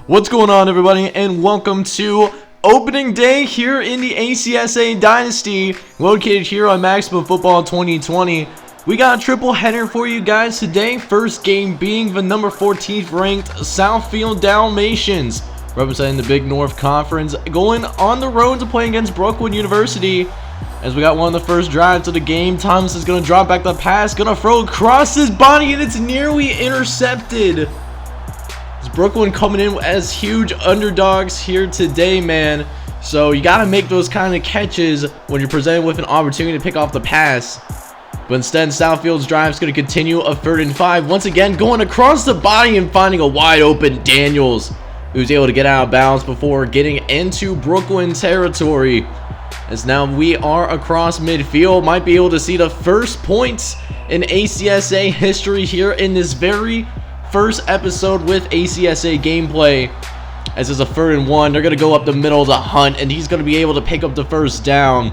What's going on, everybody, and welcome to opening day here in the ACSA Dynasty, located here on Maximum Football 2020. We got a triple header for you guys today. First game being the number 14th ranked Southfield Dalmatians, representing the Big North Conference, going on the road to play against Brooklyn University. As we got one of the first drives of the game, Thomas is going to drop back the pass, going to throw across his body, and it's nearly intercepted. Brooklyn coming in as huge underdogs here today, man. So you got to make those kind of catches when you're presented with an opportunity to pick off the pass. But instead, Southfield's drive is going to continue a 3rd and 5. Once again, going across the body and finding a wide open Daniels, who's able to get out of bounds before getting into Brooklyn territory. As now we are across midfield, might be able to see the first points in ACSA history here in this very first episode with ACSA gameplay. As it's a 3rd and 1, they're going to go up the middle to Hunt, and he's going to be able to pick up the first down.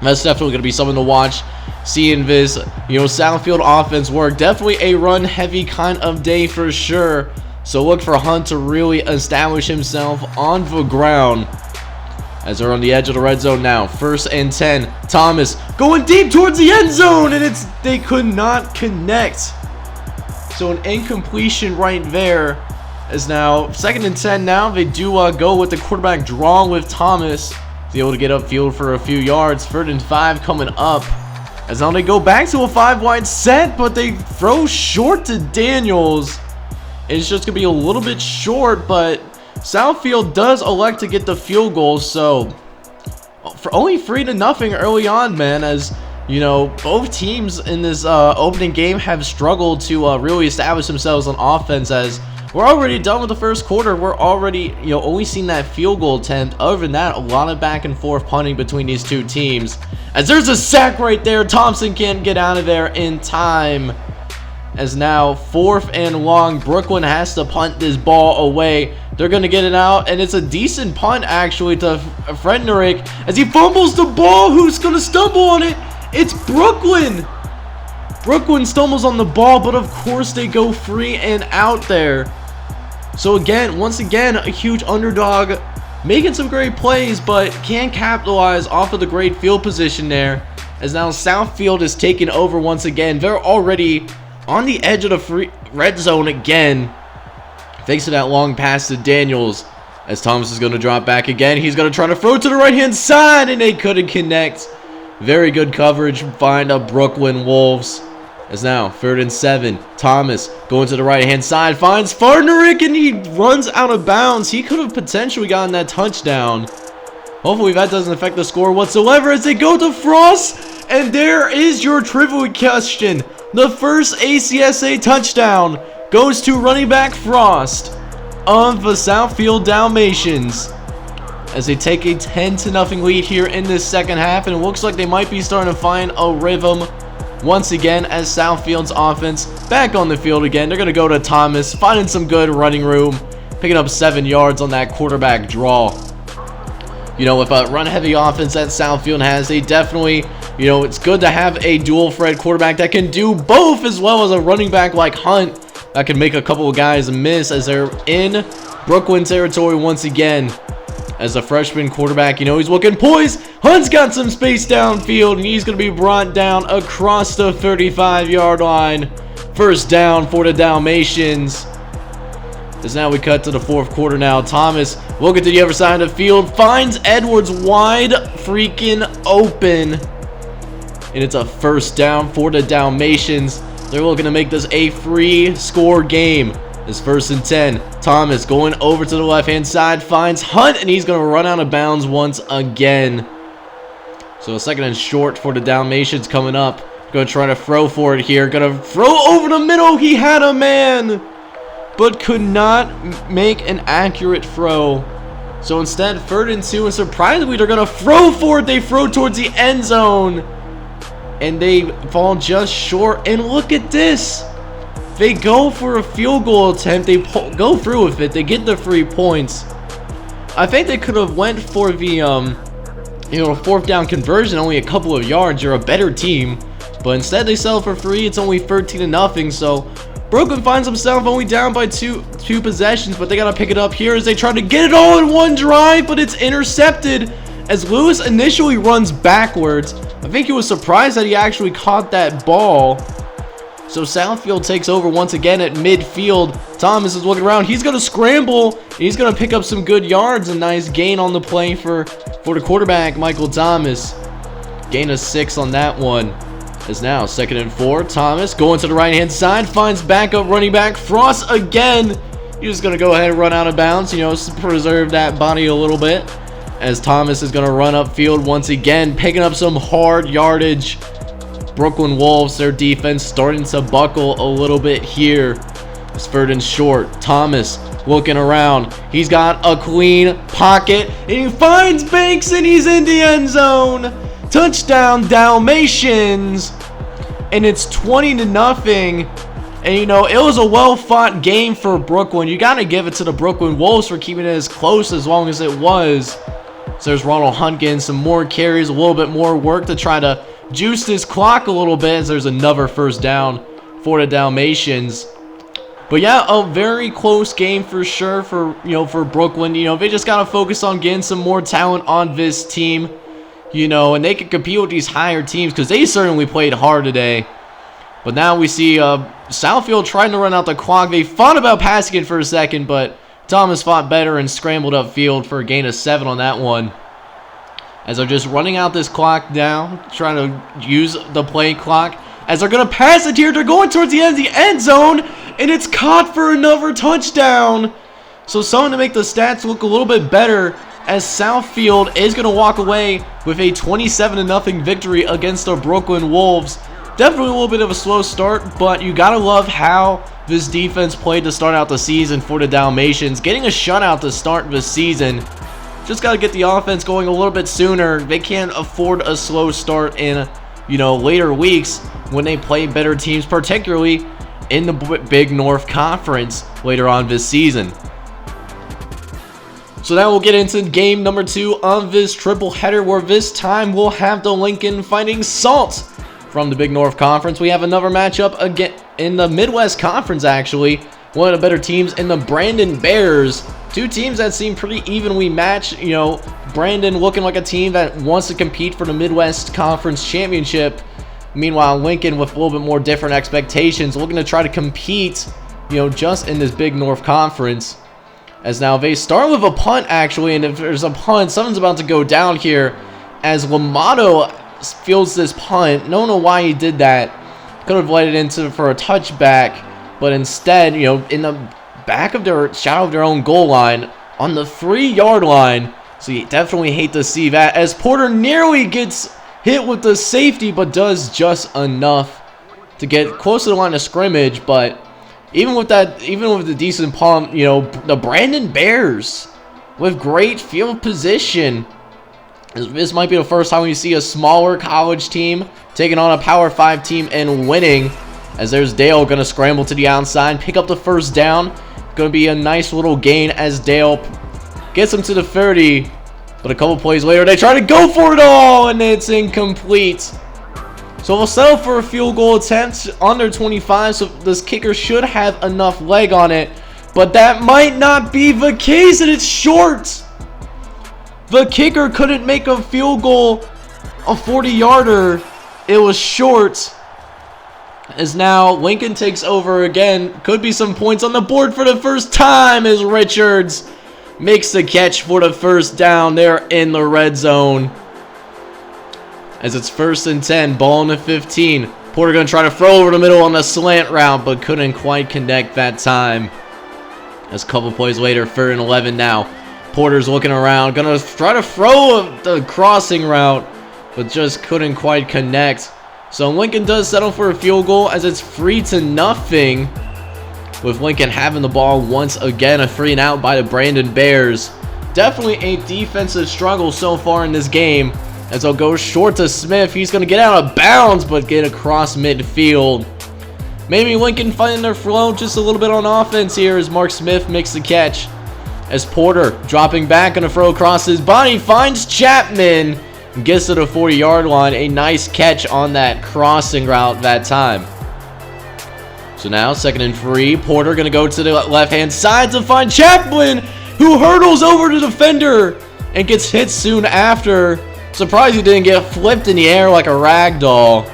That's definitely going to be something to watch, seeing this, Southfield offense work. Definitely a run-heavy kind of day for sure. So look for Hunt to really establish himself on the ground. As they're on the edge of the red zone now, 1st and 10. Thomas going deep towards the end zone, and they could not connect. So an incompletion right there. As now 2nd and 10 now. They do go with the quarterback draw with Thomas. He's able to get upfield for a few yards. 3rd and 5 coming up. As now they go back to a 5-wide set, but they throw short to Daniels. It's just going to be a little bit short, but Southfield does elect to get the field goal. So for only 3-0 early on, man, as both teams in this opening game have struggled to really establish themselves on offense. As we're already done with the first quarter, we're already only seen that field goal attempt. Other than that, a lot of back and forth punting between these two teams. As there's a sack right there, Thompson can't get out of there in time. As now 4th and long, Brooklyn has to punt this ball away. They're going to get it out, and it's a decent punt actually to Frederick as he fumbles the ball. Who's going to stumble on it? It's Brooklyn. Brooklyn stumbles on the ball, but of course they go free and out there. So once again, a huge underdog making some great plays, but can't capitalize off of the great field position there. As now Southfield is taking over once again. They're already on the edge of the red zone again, thanks to that long pass to Daniels. As Thomas is going to drop back again, he's going to try to throw to the right-hand side, and they couldn't connect. Very good coverage by the Brooklyn Wolves. As now 3rd and 7. Thomas going to the right-hand side, finds Fardnerick, and he runs out of bounds. He could have potentially gotten that touchdown. Hopefully that doesn't affect the score whatsoever as they go to Frost. And there is your trivia question. The first ACSA touchdown goes to running back Frost of the Southfield Dalmatians, as they take a 10-0 lead here in this second half, and it looks like they might be starting to find a rhythm once again as Southfield's offense back on the field again. They're going to go to Thomas, finding some good running room, picking up 7 yards on that quarterback draw. With a run-heavy offense that Southfield has, they definitely, it's good to have a dual-threat quarterback that can do both, as well as a running back like Hunt that can make a couple of guys miss as they're in Brooklyn territory once again. As a freshman quarterback, he's looking poised. Hunt's got some space downfield, and he's going to be brought down across the 35-yard line. 1st down for the Dalmatians. As now we cut to the 4th quarter now. Thomas looking to the other side of the field, finds Edwards wide freaking open. And it's a 1st down for the Dalmatians. They're looking to make this a 3-score game. It's 1st and 10. Thomas going over to the left-hand side, finds Hunt, and he's going to run out of bounds once again. So a 2nd and short for the Dalmatians coming up. Going to try to throw for it here. Going to throw over the middle. He had a man, but could not make an accurate throw. So instead, 3rd and 2, and surprisingly, they're going to throw for it. They throw towards the end zone, and they fall just short. And look at this. They go for a field goal attempt. They go through with it. They get the 3 points. I think they could have went for the 4th down conversion, only a couple of yards. You're a better team, but instead they settle for 3. It's only 13-0. So Brooklyn finds himself only down by two possessions, but they got to pick it up here as they try to get it all in one drive, but it's intercepted as Lewis initially runs backwards. I think he was surprised that he actually caught that ball. So Southfield takes over once again at midfield. Thomas is looking around. He's going to scramble. He's going to pick up some good yards. A nice gain on the play for the quarterback, Michael Thomas. Gain of 6 on that one. Is now 2nd and 4. Thomas going to the right-hand side. Finds backup running back Frost again. He's just going to go ahead and run out of bounds. You know, preserve that body a little bit. As Thomas is going to run upfield once again. Picking up some hard yardage. Brooklyn Wolves, their defense starting to buckle a little bit here. It's 3rd and short. Thomas looking around. He's got a clean pocket. And he finds Banks and he's in the end zone. Touchdown Dalmatians. And it's 20-0. And you know, it was a well-fought game for Brooklyn. You got to give it to the Brooklyn Wolves for keeping it as close as long as it was. So there's Ronald Hunt getting some more carries, a little bit more work to try to juice this clock a little bit as there's another first down for the Dalmatians. But yeah, a very close game for sure for Brooklyn. You know, they just got to focus on getting some more talent on this team. You know, and they can compete with these higher teams because they certainly played hard today. But now we see Southfield trying to run out the clock. They thought about passing it for a second, but Thomas fought better and scrambled upfield for a gain of 7 on that one. As they're just running out this clock now, trying to use the play clock. As they're going to pass it here, they're going towards the end zone, and it's caught for another touchdown. So something to make the stats look a little bit better, as Southfield is going to walk away with a 27-0 victory against the Brooklyn Wolves. Definitely a little bit of a slow start, but you got to love how this defense played to start out the season for the Dalmatians. Getting a shutout to start the season. Just got to get the offense going a little bit sooner. They can't afford a slow start in, later weeks when they play better teams, particularly in the Big North Conference later on this season. So now we'll get into game number 2 of this triple header, where this time we'll have the Lincoln Fighting Salt from the Big North Conference. We have another matchup again in the Midwest Conference, actually. One of the better teams in the Brandon Bears. Two teams that seem pretty evenly matched. You know, Brandon looking like a team that wants to compete for the Midwest Conference Championship. Meanwhile, Lincoln with a little bit more different expectations, looking to try to compete, just in this Big North Conference. As now they start with a punt, actually, and if there's a punt, something's about to go down here. As Lamato fields this punt. Don't know why he did that. Could have led it into for a touchback, but instead, in the back of their shadow of their own goal line on the 3-yard line. So you definitely hate to see that, as Porter nearly gets hit with the safety, but does just enough to get close to the line of scrimmage. But even with the decent pump, the Brandon Bears with great field position. This might be the first time we see a smaller college team taking on a Power 5 team and winning. As there's Dale going to scramble to the outside, pick up the first down. Going to be a nice little gain as Dale gets him to the 30. But a couple plays later, they try to go for it all, and it's incomplete. So we'll settle for a field goal attempt under 25, so this kicker should have enough leg on it. But that might not be the case, and it's short. The kicker couldn't make a field goal, a 40-yarder. It was short. As now Lincoln takes over again. Could be some points on the board for the first time as Richards makes the catch for the first down there in the red zone. As it's 1st and 10, ball in the 15. Porter going to try to throw over the middle on the slant route, but couldn't quite connect that time. As a couple plays later, 3rd and 11 now. Porter's looking around, going to try to throw the crossing route, but just couldn't quite connect. So Lincoln does settle for a field goal as it's 3-0. With Lincoln having the ball once again, a 3-and-out by the Brandon Bears. Definitely a defensive struggle so far in this game. As they'll go short to Smith. He's going to get out of bounds, but get across midfield. Maybe Lincoln finding their flow just a little bit on offense here as Mark Smith makes the catch. As Porter dropping back, going to throw across his body, finds Chapman. Gets to the 40-yard line. A nice catch on that crossing route that time. So now 2nd and 3. Porter going to go to the left-hand side to find Chaplin, who hurdles over the defender and gets hit soon after. Surprised he didn't get flipped in the air like a rag doll.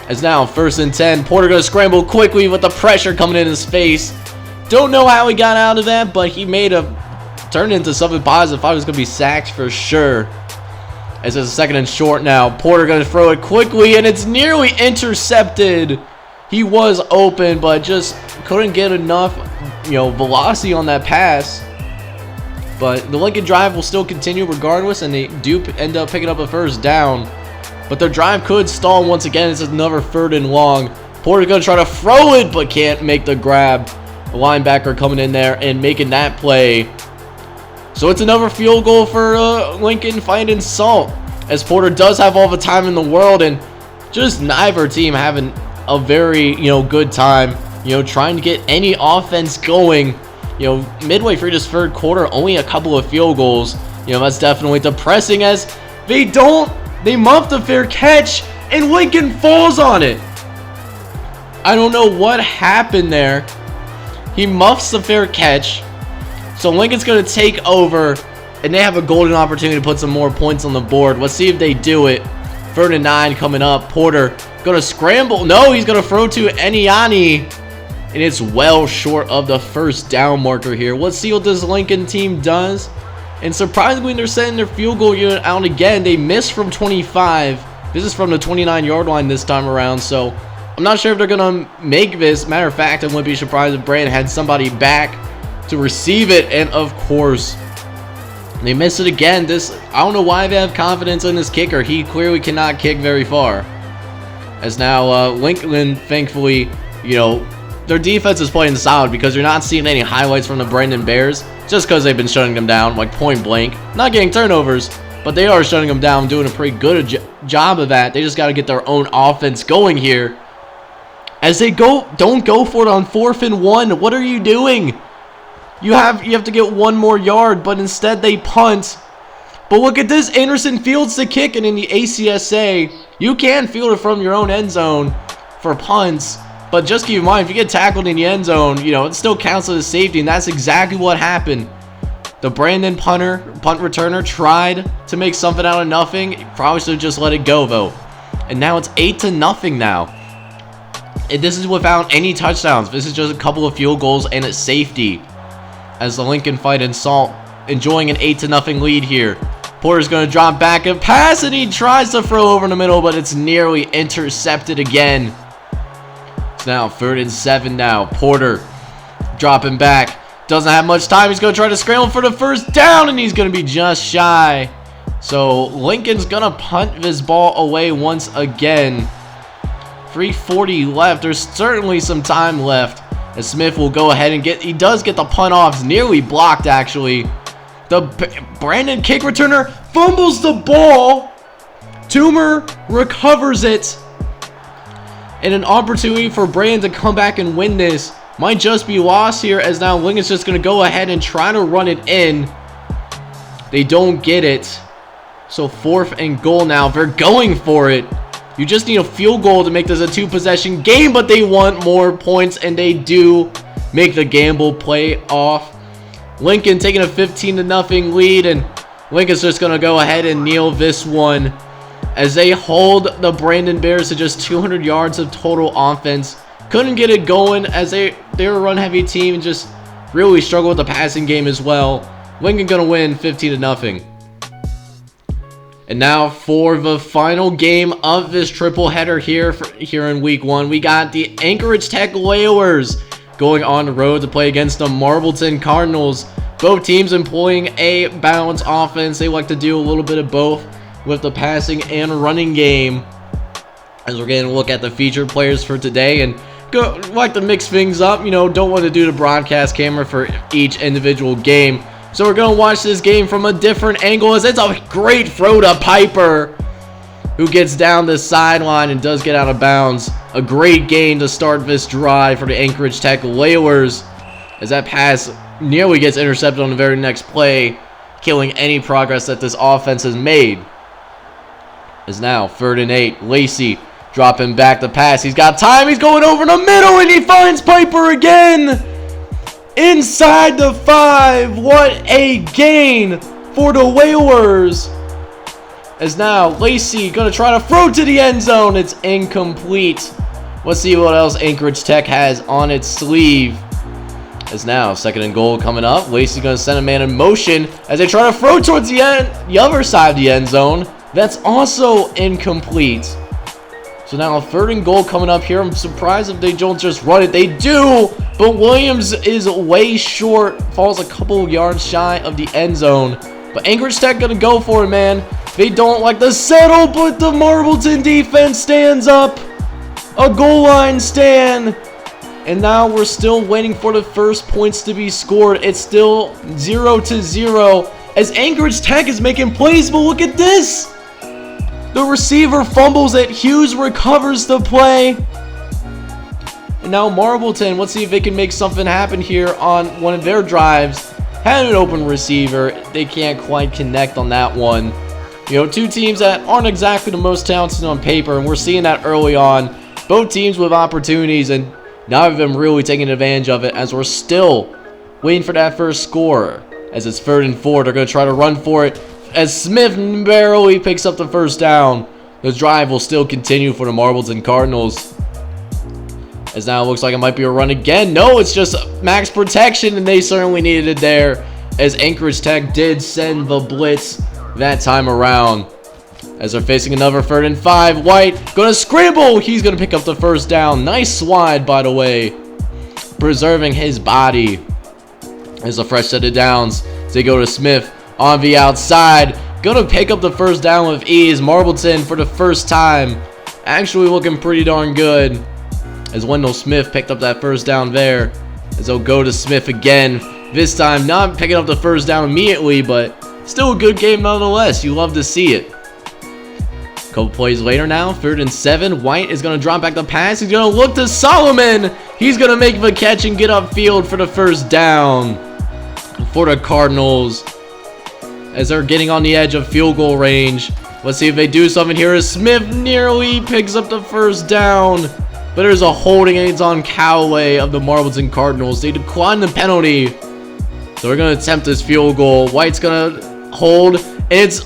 As now 1st and 10. Porter going to scramble quickly with the pressure coming in his face. Don't know how he got out of that, but he turned into something positive. I thought he was going to be sacked for sure. As it's 2nd and short now. Porter going to throw it quickly, and it's nearly intercepted. He was open, but just couldn't get enough, velocity on that pass. But the Lincoln drive will still continue regardless, and they do end up picking up a 1st down. But their drive could stall once again. It's another 3rd and long. Porter's going to try to throw it, but can't make the grab. The linebacker coming in there and making that play. So it's another field goal for Lincoln finding salt. As Porter does have all the time in the world, and just neither team having a very, good time, trying to get any offense going. Midway through this 3rd quarter, only a couple of field goals. That's definitely depressing as they muff the fair catch and Lincoln falls on it. I don't know what happened there. He muffs the fair catch. So Lincoln's going to take over, and they have a golden opportunity to put some more points on the board. Let's see if they do it. 3rd and 9 coming up. Porter going to scramble. No, he's going to throw to Eniani. And it's well short of the 1st down marker here. Let's see what this Lincoln team does. And surprisingly, they're setting their field goal unit out again. They missed from 25. This is from the 29-yard line this time around. So I'm not sure if they're going to make this. Matter of fact, I wouldn't be surprised if Brand had somebody back to receive it. And of course, they miss it again. I don't know why they have confidence in this kicker. He clearly cannot kick very far. As now Lincoln, thankfully, their defense is playing solid because you're not seeing any highlights from the Brandon Bears just because they've been shutting them down like point blank. Not getting turnovers, but they are shutting them down, doing a pretty good job of that. They just got to get their own offense going here. As they don't go for it on 4th and 1. What are you doing? You have to get 1 more yard, but instead they punt. But look at this. Anderson fields the kick, and in the ACSA, you can field it from your own end zone for punts. But just keep in mind, if you get tackled in the end zone, it still counts as a safety, and that's exactly what happened. The Brandon punt returner tried to make something out of nothing. Probably should have just let it go, though. And now it's 8-0 now. And this is without any touchdowns. This is just a couple of field goals and a safety. As the Lincoln fighting salt, enjoying an 8-0 lead here. Porter's going to drop back and pass, and he tries to throw over in the middle, but it's nearly intercepted again. It's now 3rd and 7 now. Porter dropping back. Doesn't have much time. He's going to try to scramble for the 1st down, and he's going to be just shy. So Lincoln's going to punt this ball away once again. 3:40 left. There's certainly some time left. As Smith will go ahead and he does get the punt off. It's nearly blocked, actually. The Brandon kick returner fumbles the ball. Toomer recovers it. And an opportunity for Brandon to come back and win this might just be lost here, as now Lincoln's just going to go ahead and try to run it in. They don't get it. So 4th and goal now. They're going for it. You just need a field goal to make this a 2-possession game, but they want more points, and they do make the gamble play off. Lincoln taking a 15-0 lead, and Lincoln's just going to go ahead and kneel this one as they hold the Brandon Bears to just 200 yards of total offense. Couldn't get it going as they're a run-heavy team and just really struggle with the passing game as well. Lincoln going to win 15-0. And now for the final game of this triple header here in week 1, we got the Anchorage Tech Whalers going on the road to play against the Marbleton Cardinals. Both teams employing a balanced offense. They like to do a little bit of both with the passing and running game. As we're going to look at the featured players for today and like to mix things up. Don't want to do the broadcast camera for each individual game. So we're going to watch this game from a different angle, as it's a great throw to Piper, who gets down the sideline and does get out of bounds. A great gain to start this drive for the Anchorage Tech Whalers, as that pass nearly gets intercepted on the very next play, killing any progress that this offense has made. Is now 3rd and 8. Lacey Dropping back the pass. He's got time. He's going over the middle, and he finds Piper again. Inside the 5. What a gain for the Whalers. As now Lacey going to try to throw to the end zone. It's incomplete. Let's see what else Anchorage Tech has on its sleeve. As now, 2nd and goal coming up. Lacey's going to send a man in motion as they try to throw towards the other side of the end zone. That's also incomplete. So now a 3rd and goal coming up here. I'm surprised if they don't just run it. They do, but Williams is way short. Falls a couple yards shy of the end zone. But Anchorage Tech going to go for it, man. They don't like the settle, but the Marbleton defense stands up. A goal line stand. And now we're still waiting for the first points to be scored. It's still 0-0 as Anchorage Tech is making plays, but look at this. The receiver fumbles it. Hughes recovers the play. And now Marbleton, let's see if they can make something happen here on one of their drives. Had an open receiver. They can't quite connect on that one. You know, two teams that aren't exactly the most talented on paper, and we're seeing that early on. Both teams with opportunities, and neither of them really taking advantage of it as we're still waiting for that first score. As it's 3rd and 4, they're going to try to run for it. As Smith barely picks up the first down, the drive will still continue for the Marbleton Cardinals. As now it looks like it might be a run again. No, it's just max protection, and they certainly needed it there. As Anchorage Tech did send the blitz that time around. As they're facing another 3rd and 5. White gonna scramble. He's gonna pick up the first down. Nice slide, by the way. Preserving his body. As a fresh set of downs. They go to Smith on the outside. Gonna pick up the first down with ease. Marbleton for the first time. Actually looking pretty darn good. As Wendell Smith picked up that first down there. As they'll go to Smith again. This time not picking up the first down immediately, but still a good game nonetheless. You love to see it. Couple plays later now, 3rd and 7. White is going to drop back the pass. He's going to look to Solomon. He's going to make the catch and get upfield for the first down for the Cardinals. As they're getting on the edge of field goal range. Let's see if they do something here. As Smith nearly picks up the first down. But there's a holding, and it's on Callaway of the Marbleton Cardinals. They decline the penalty. So we're going to attempt this field goal. White's going to hold. And it's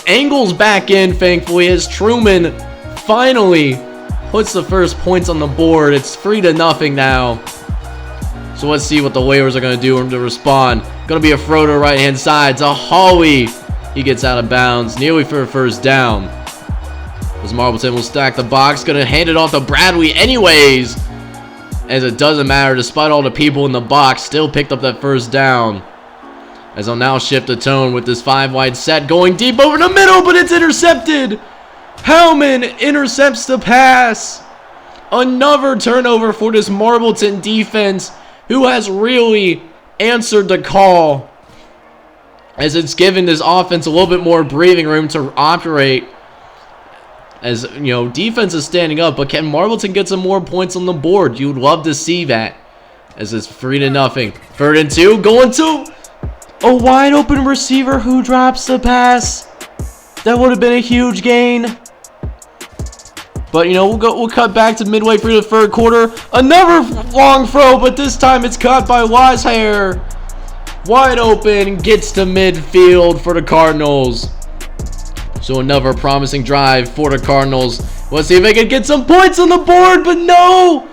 angles back in, thankfully, as Truman finally puts the first points on the board. It's 3-0 now. So let's see what the Whalers are going to do to respond. Going to be a throw to the right-hand side. It's a Hawley. He gets out of bounds, nearly for a first down. As Marbleton will stack the box. Going to hand it off to Bradley anyways. As it doesn't matter, despite all the people in the box, still picked up that first down. As I'll now shift the tone with this 5-wide set going deep over the middle, but it's intercepted. Hellman intercepts the pass. Another turnover for this Marbleton defense, who has really answered the call. As it's given this offense a little bit more breathing room to operate. As, you know, defense is standing up, but can Marbleton get some more points on the board? You'd love to see that. As it's 3-0. 3rd and 2, going to a wide open receiver who drops the pass. That would have been a huge gain. But, you know, we'll cut back to midway through the 3rd quarter. Another long throw, but this time it's caught by Wisehair. Wide open, gets to midfield for the Cardinals. So another promising drive for the Cardinals. Let's see if they can get some points on the board, but no!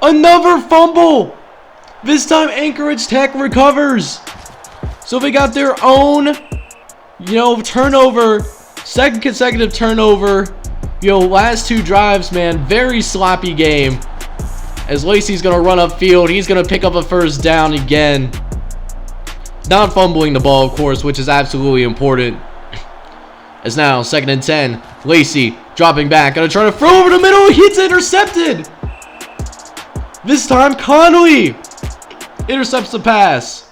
Another fumble. This time Anchorage Tech recovers. So they got their own, you know, turnover. 2nd consecutive turnover. You know, last 2 drives, man. Very sloppy game. As Lacey's going to run upfield. He's going to pick up a first down again. Not fumbling the ball, of course, which is absolutely important. As now, 2nd and 10. Lacey dropping back. Going to try to throw over the middle. He's intercepted. This time, Connolly intercepts the pass.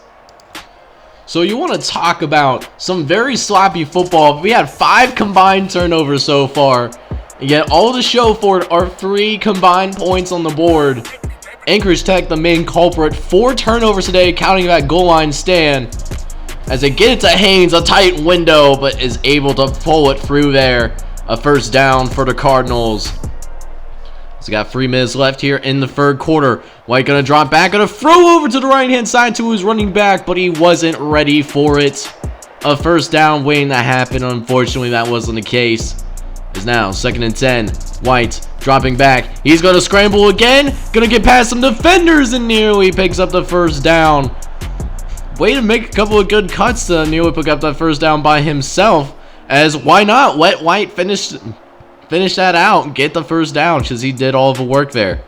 So you want to talk about some very sloppy football. We had 5 combined turnovers so far. And yet all to show for it are 3 combined points on the board. Anchorage Tech, the main culprit. 4 turnovers today, counting that goal line stand. As they get it to Haynes, a tight window, but is able to pull it through there. A first down for the Cardinals. So we got 3 minutes left here in the third quarter. White gonna drop back, gonna throw over to the right-hand side to his running back, but he wasn't ready for it. A first down waiting to happen. Unfortunately, that wasn't the case. It's now 2nd and 10. White dropping back. He's gonna scramble again. Gonna get past some defenders and nearly picks up the first down. Way to make a couple of good cuts to nearly pick up that first down by himself. As why not? Let White finish that out and get the first down because he did all of the work there.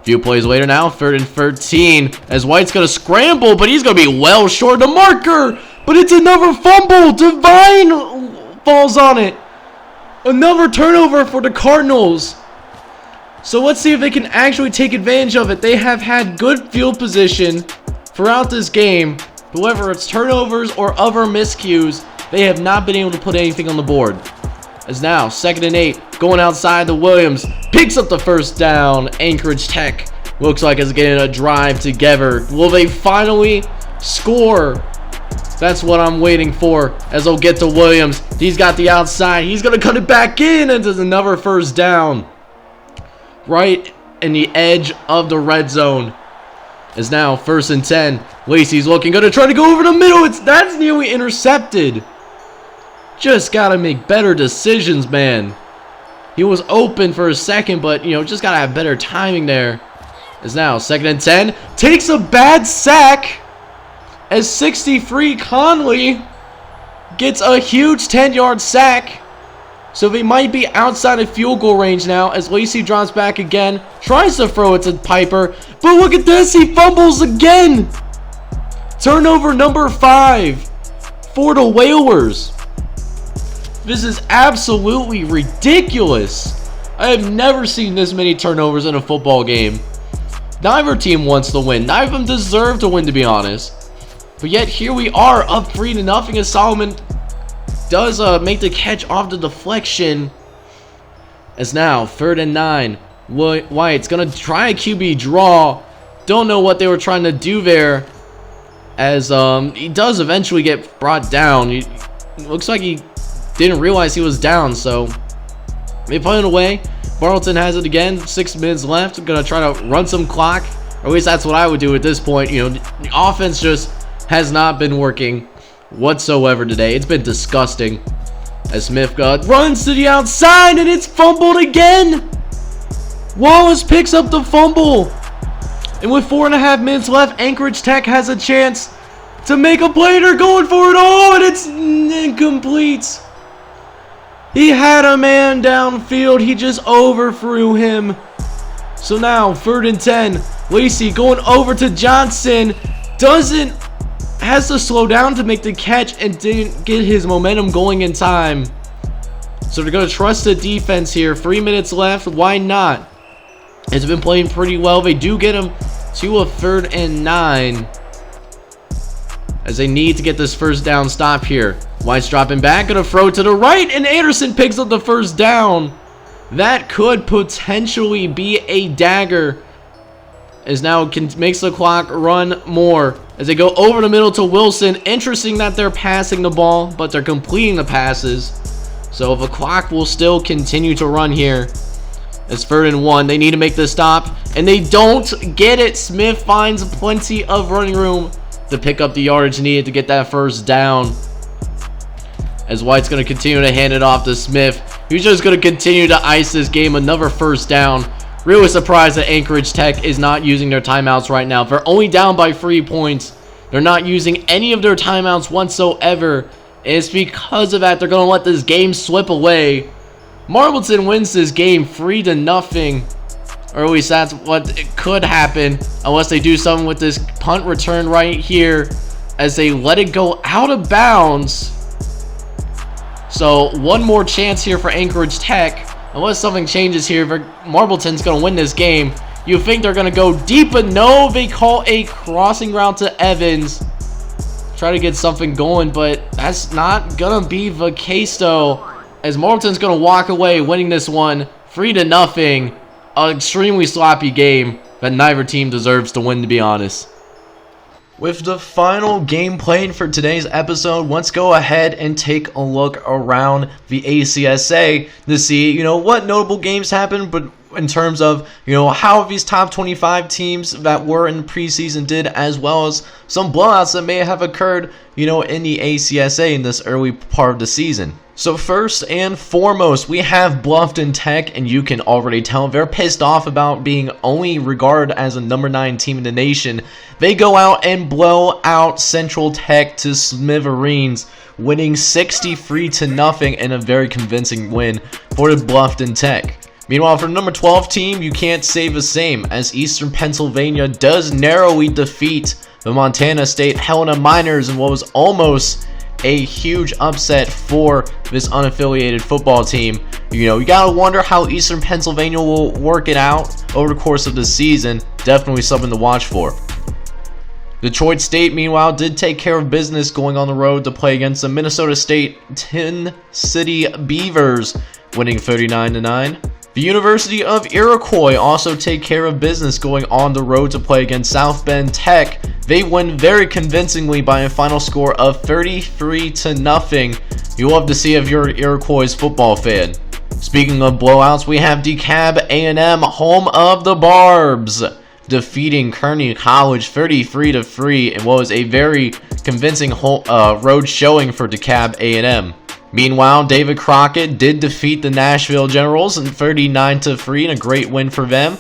Few plays later now, 3rd and 13. As White's gonna scramble, but he's gonna be well short of the marker. But it's another fumble. Divine falls on it. Another turnover for the Cardinals. So let's see if they can actually take advantage of it. They have had good field position throughout this game. But whether it's turnovers or other miscues, they have not been able to put anything on the board. As now, 2nd and 8, going outside to Williams. Picks up the first down. Anchorage Tech looks like it's getting a drive together. Will they finally score? That's what I'm waiting for as they'll get to Williams. He's got the outside. He's going to cut it back in, and there's another first down. Right in the edge of the red zone. Is now 1st and 10. Lacey's looking, going to try to go over the middle. That's nearly intercepted. Just got to make better decisions, man. He was open for a second, but, just got to have better timing there. Is now 2nd and 10. Takes a bad sack. As 63 Conley gets a huge 10-yard sack. So they might be outside of field goal range now as Lacey drops back again. Tries to throw it to Piper. But look at this. He fumbles again. Turnover number 5 for the Whalers. This is absolutely ridiculous. I have never seen this many turnovers in a football game. Neither team wants to win. Neither of them deserve to win, to be honest. But yet here we are up 3-0 as Solomon does make the catch off the deflection. As now 3rd and 9. White's gonna try a QB draw. Don't know what they were trying to do there. As he does eventually get brought down. Looks like he didn't realize he was down. So they punt it away. Bartleton has it again. 6 minutes left. Gonna try to run some clock. Or at least that's what I would do at this point. The offense just has not been working whatsoever today. It's been disgusting. As Smith runs to the outside and it's fumbled again. Wallace picks up the fumble. And with 4.5 minutes left, Anchorage Tech has a chance to make a play. They're going for it. Oh, and it's incomplete. He had a man downfield. He just overthrew him. So now 3rd and 10. Lacey going over to Johnson. Has to slow down to make the catch and didn't get his momentum going in time. So they're going to trust the defense here. 3 minutes left. Why not? It's been playing pretty well. They do get him to a 3rd and 9. As they need to get this first down stop here. White's dropping back. Going to throw to the right. And Anderson picks up the first down. That could potentially be a dagger. As now makes the clock run more. As they go over the middle to Wilson. Interesting that they're passing the ball, but they're completing the passes. So the clock will still continue to run here. It's 3rd and 1. They need to make the stop, and they don't get it. Smith finds plenty of running room to pick up the yardage needed to get that first down. As White's going to continue to hand it off to Smith. He's just going to continue to ice this game. Another first down. Really surprised that Anchorage Tech is not using their timeouts right now. If they're only down by 3 points, they're not using any of their timeouts whatsoever. And it's because of that they're going to let this game slip away. Marbleton wins this game 3-0. Or at least that's what it could happen. Unless they do something with this punt return right here. As they let it go out of bounds. So one more chance here for Anchorage Tech. Unless something changes here, Marbleton's going to win this game. You think they're going to go deep, but no, they call a crossing route to Evans. Try to get something going, but that's not going to be the case, though. As Marbleton's going to walk away winning this one 3-0. An extremely sloppy game that neither team deserves to win, to be honest. With the final game played for today's episode, let's go ahead and take a look around the ACSA to see, what notable games happened, but in terms of, how these top 25 teams that were in the preseason did, as well as some blowouts that may have occurred, in the ACSA in this early part of the season. So first and foremost, we have Bluffton Tech, and you can already tell they're pissed off about being only regarded as a number 9 team in the nation. They go out and blow out Central Tech to smithereens, winning 63-0 in a very convincing win for the Bluffton Tech. Meanwhile, for the number 12 team, you can't say the same, as Eastern Pennsylvania does narrowly defeat the Montana State Helena Miners in what was almost a huge upset for this unaffiliated football team. You gotta wonder how Eastern Pennsylvania will work it out over the course of the season. Definitely something to watch for. Detroit State, meanwhile, did take care of business going on the road to play against the Minnesota State Tin City Beavers, winning 39-9. The University of Iroquois also take care of business going on the road to play against South Bend Tech. They win very convincingly by a final score of 33-0. You love to see if you're an Iroquois football fan. Speaking of blowouts, we have DeKalb A&M, home of the Barbs, defeating Kearney College 33-3 in what was a very convincing road showing for DeKalb A&M. Meanwhile, David Crockett did defeat the Nashville Generals in 39-3 in a great win for them.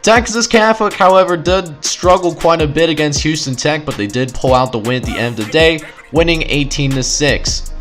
Texas Catholic, however, did struggle quite a bit against Houston Tech, but they did pull out the win at the end of the day, winning 18-6.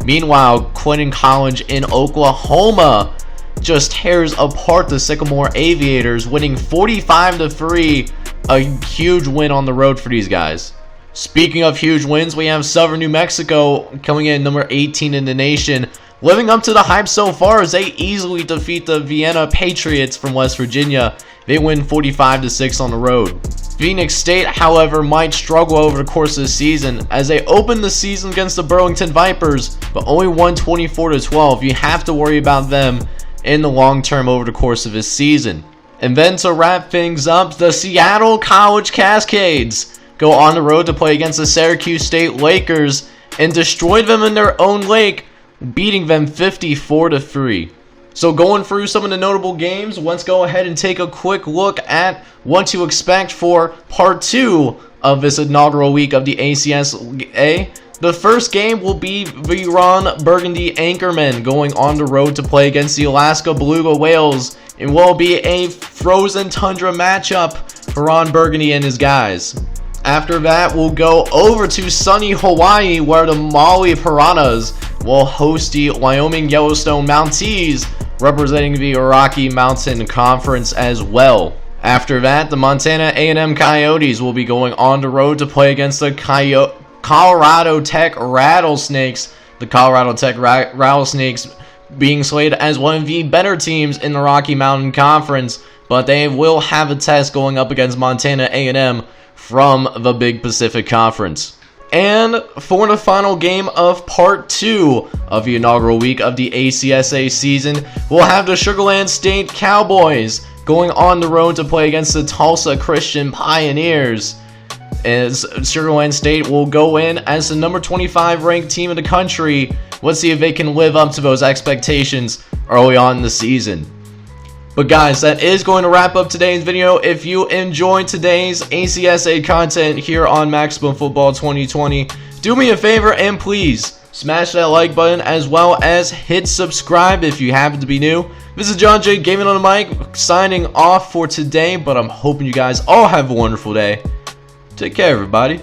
Meanwhile, Clinton College in Oklahoma just tears apart the Sycamore Aviators, winning 45-3, a huge win on the road for these guys. Speaking of huge wins, we have Southern New Mexico coming in number 18 in the nation, living up to the hype so far as they easily defeat the Vienna Patriots from West Virginia. They win 45-6 on the road. Phoenix State, however, might struggle over the course of the season as they opened the season against the Burlington Vipers, but only won 24-12. You have to worry about them in the long term over the course of this season. And then to wrap things up, the Seattle College Cascades go on the road to play against the Syracuse State Lakers and destroy them in their own lake, beating them 54-3. So going through some of the notable games, let's go ahead and take a quick look at what to expect for part 2 of this inaugural week of the ACSA. The first game will be the Ron Burgundy Anchormen going on the road to play against the Alaska Beluga Whales, and will be a frozen tundra matchup for Ron Burgundy and his guys. After that, we'll go over to sunny Hawaii, where the Maui Piranhas will host the Wyoming Yellowstone Mounties, representing the Rocky Mountain Conference as well. After that, the Montana A&M Coyotes will be going on the road to play against the Colorado Tech Rattlesnakes. The Colorado Tech Rattlesnakes being slated as one of the better teams in the Rocky Mountain Conference, but they will have a test going up against Montana A&M from the Big Pacific Conference. And for the final game of part 2 of the inaugural week of the ACSA season, we'll have the Sugarland State Cowboys going on the road to play against the Tulsa Christian Pioneers, as Sugarland State will go in as the number 25 ranked team in the country. Let's see if they can live up to those expectations early on in the season. But guys, that is going to wrap up today's video. If you enjoyed today's ACSA content here on Maximum Football 2020, do me a favor and please smash that like button, as well as hit subscribe if you happen to be new. This is John J. Gaming on the mic, signing off for today, but I'm hoping you guys all have a wonderful day. Take care, everybody.